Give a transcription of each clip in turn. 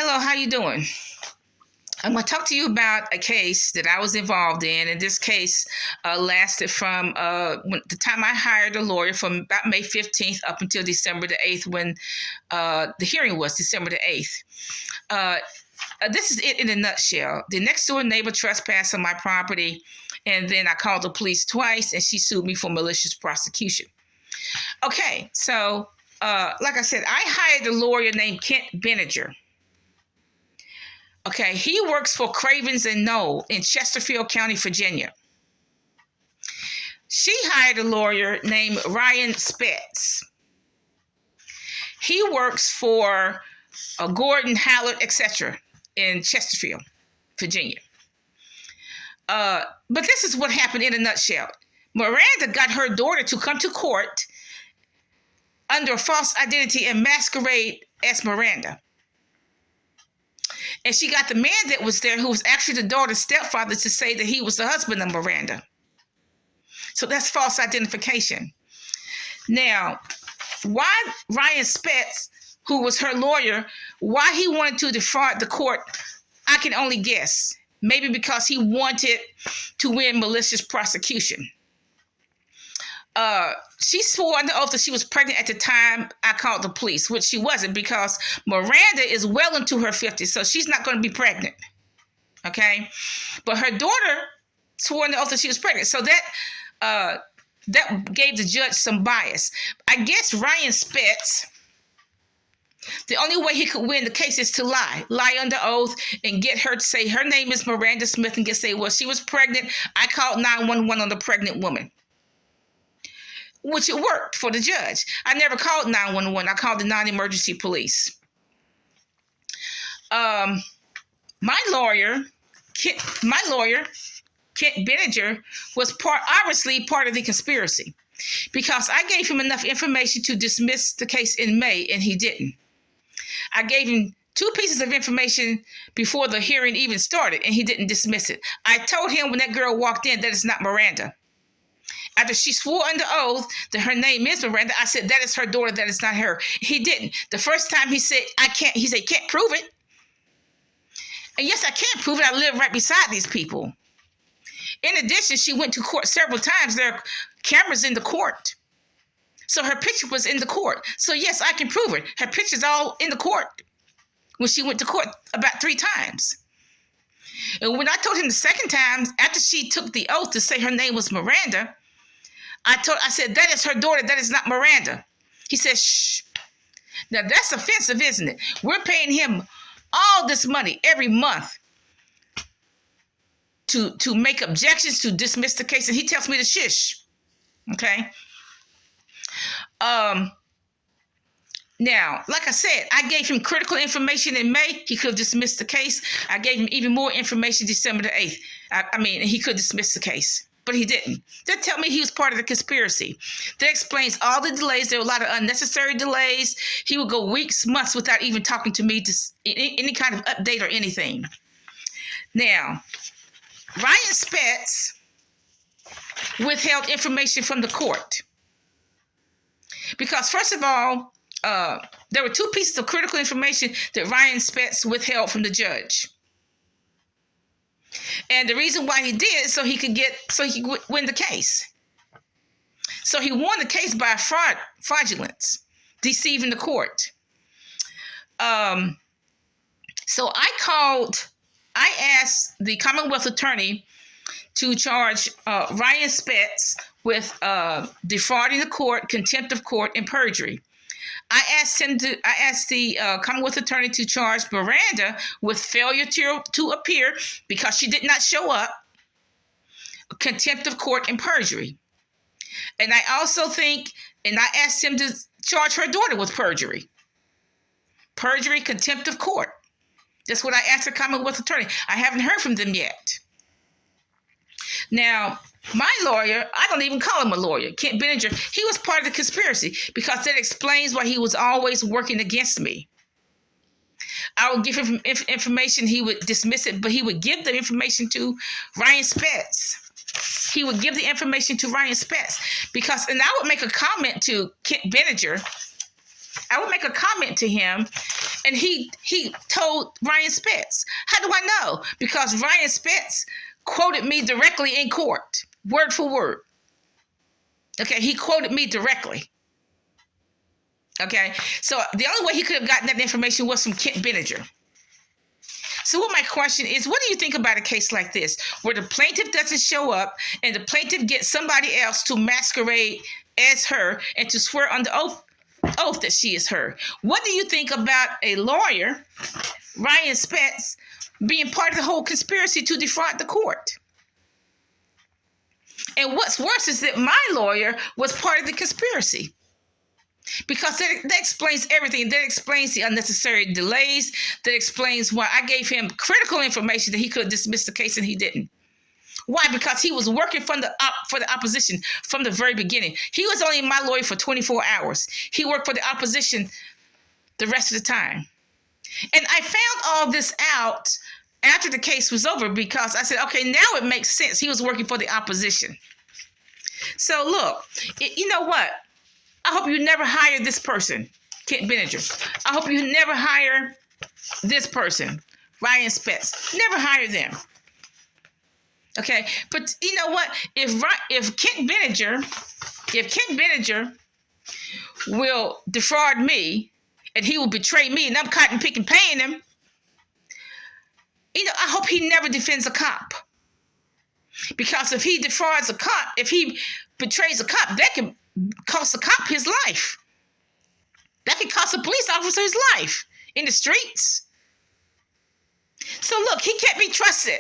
Hello, how you doing? I'm going to talk to you about a case that I was involved in, and this case lasted from the time I hired a lawyer from about May 15th up until December the 8th when the hearing was December the 8th. This is it in a nutshell. The next door neighbor trespassed on my property, and then I called the police twice, and she sued me for malicious prosecution. Okay, so like I said, I hired a lawyer named Kent Benninger. Okay, he works for Cravens and Noll in Chesterfield County, Virginia. She hired a lawyer named Ryan Spetz. He works for Gordon, Hallett, etc. in Chesterfield, Virginia. But this is what happened in a nutshell. Miranda got her daughter to come to court under a false identity and masquerade as Miranda. And she got the man that was there, who was actually the daughter's stepfather, to say that he was the husband of Miranda. So that's false identification. Now, why Ryan Spetz, who was her lawyer, why he wanted to defraud the court, I can only guess. Maybe because he wanted to win malicious prosecution. She swore under oath that she was pregnant at the time I called the police, which she wasn't, because Miranda is well into her 50s, so she's not going to be pregnant. Okay? But her daughter swore under oath that she was pregnant. So that gave the judge some bias. I guess Ryan Spetz, the only way he could win the case is to lie under oath and get her to say her name is Miranda Smith and get say, well, she was pregnant. I called 911 on the pregnant woman. Which it worked for the judge. I never called 911. I called the non-emergency police. My lawyer, Kent Benninger, was obviously part of the conspiracy, because I gave him enough information to dismiss the case in May, and he didn't. I gave him 2 pieces of information before the hearing even started, and he didn't dismiss it. I told him when that girl walked in that it's not Miranda. After she swore under oath that her name is Miranda, I said, that is her daughter, that is not her. He didn't. The first time he said, I can't, he said, can't prove it. And yes, I can't prove it. I live right beside these people. In addition, she went to court several times. There are cameras in the court. So her picture was in the court. So yes, I can prove it. Her picture's all in the court when she went to court about 3 times. And when I told him the second time, after she took the oath to say her name was Miranda, I said, that is her daughter, that is not Miranda. He said, shh. Now that's offensive, isn't it? We're paying him all this money every month to make objections, to dismiss the case, and he tells me to shush. Okay? Now, like I said, I gave him critical information in May. He could have dismissed the case. I gave him even more information December the 8th. He could dismiss the case. But he didn't. That tell me he was part of the conspiracy. That explains all the delays. There were a lot of unnecessary delays. He would go weeks, months without even talking to me to any kind of update or anything. Now, Ryan Spetz withheld information from the court. Because first of all, there were 2 pieces of critical information that Ryan Spetz withheld from the judge. And the reason why he did, so he could win the case. So he won the case by fraudulence, deceiving the court. So I asked the Commonwealth attorney to charge Ryan Spetz with defrauding the court, contempt of court, and perjury. I asked the Commonwealth attorney to charge Miranda with failure to appear because she did not show up, contempt of court, and perjury. And I asked him to charge her daughter with perjury, contempt of court. That's what I asked the Commonwealth attorney. I haven't heard from them yet. Now, my lawyer, I don't even call him a lawyer, Kent Benninger, he was part of the conspiracy, because that explains why he was always working against me. I would give him information, he would dismiss it, but he would give the information to Ryan Spetz. He would give the information to Ryan Spetz, and I would make a comment to Kent Benninger I would make a comment to him, and he told Ryan Spitz. How do I know? Because Ryan Spitz quoted me directly in court, word for word. Okay, he quoted me directly. Okay, so the only way he could have gotten that information was from Kent Benninger. So what my question is, what do you think about a case like this, where the plaintiff doesn't show up and the plaintiff gets somebody else to masquerade as her and to swear under oath that she is her? What do you think about a lawyer, Ryan Spitz, being part of the whole conspiracy to defraud the court? And what's worse is that my lawyer was part of the conspiracy. Because that explains everything. That explains the unnecessary delays. That explains why I gave him critical information that he could have dismissed the case and he didn't. Why? Because he was working for the opposition from the very beginning. He was only my lawyer for 24 hours. He worked for the opposition the rest of the time. And I found all this out after the case was over because I said, okay, now it makes sense. He was working for the opposition. So look, you know what? I hope you never hire this person, Kent Benninger. I hope you never hire this person, Ryan Spitz. Never hire them. Okay, but you know what? If Kent Benninger will defraud me, and he will betray me, and I'm cotton picking paying him, you know, I hope he never defends a cop. Because if he defrauds a cop, if he betrays a cop, that can cost a cop his life. That could cost a police officer his life in the streets. So look, he can't be trusted.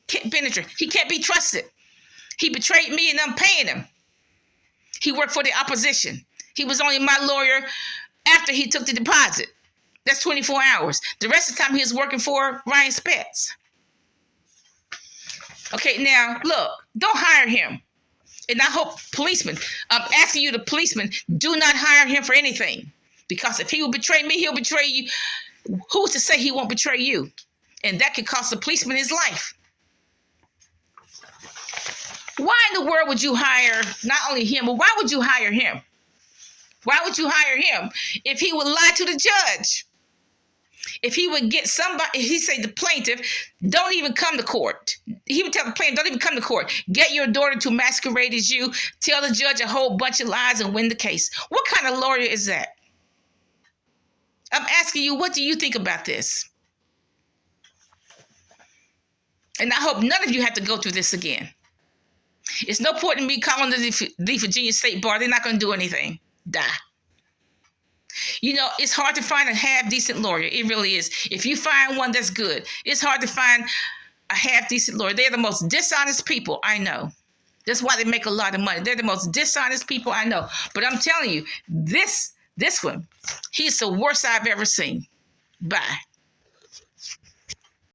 Kent Benninger, he can't be trusted. He betrayed me and I'm paying him. He worked for the opposition. He was only my lawyer after he took the deposit. That's 24 hours. The rest of the time he was working for Ryan Spitz. Okay, now look, don't hire him. And I hope policemen, I'm asking you, the policemen, do not hire him for anything. Because if he will betray me, he'll betray you. Who's to say he won't betray you? And that could cost the policeman his life. Why in the world would you hire not only him, but why would you hire him? Why would you hire him if he would lie to the judge? If he would get somebody, if he say the plaintiff, don't even come to court. He would tell the plaintiff, don't even come to court. Get your daughter to masquerade as you. Tell the judge a whole bunch of lies and win the case. What kind of lawyer is that? I'm asking you, what do you think about this? And I hope none of you have to go through this again. It's no point in me calling the Virginia State Bar. They're not going to do anything. Die. You know, it's hard to find a half-decent lawyer. It really is. If you find one that's good, it's hard to find a half-decent lawyer. They're the most dishonest people I know. That's why they make a lot of money. They're the most dishonest people I know. But I'm telling you, this one, he's the worst I've ever seen. Bye.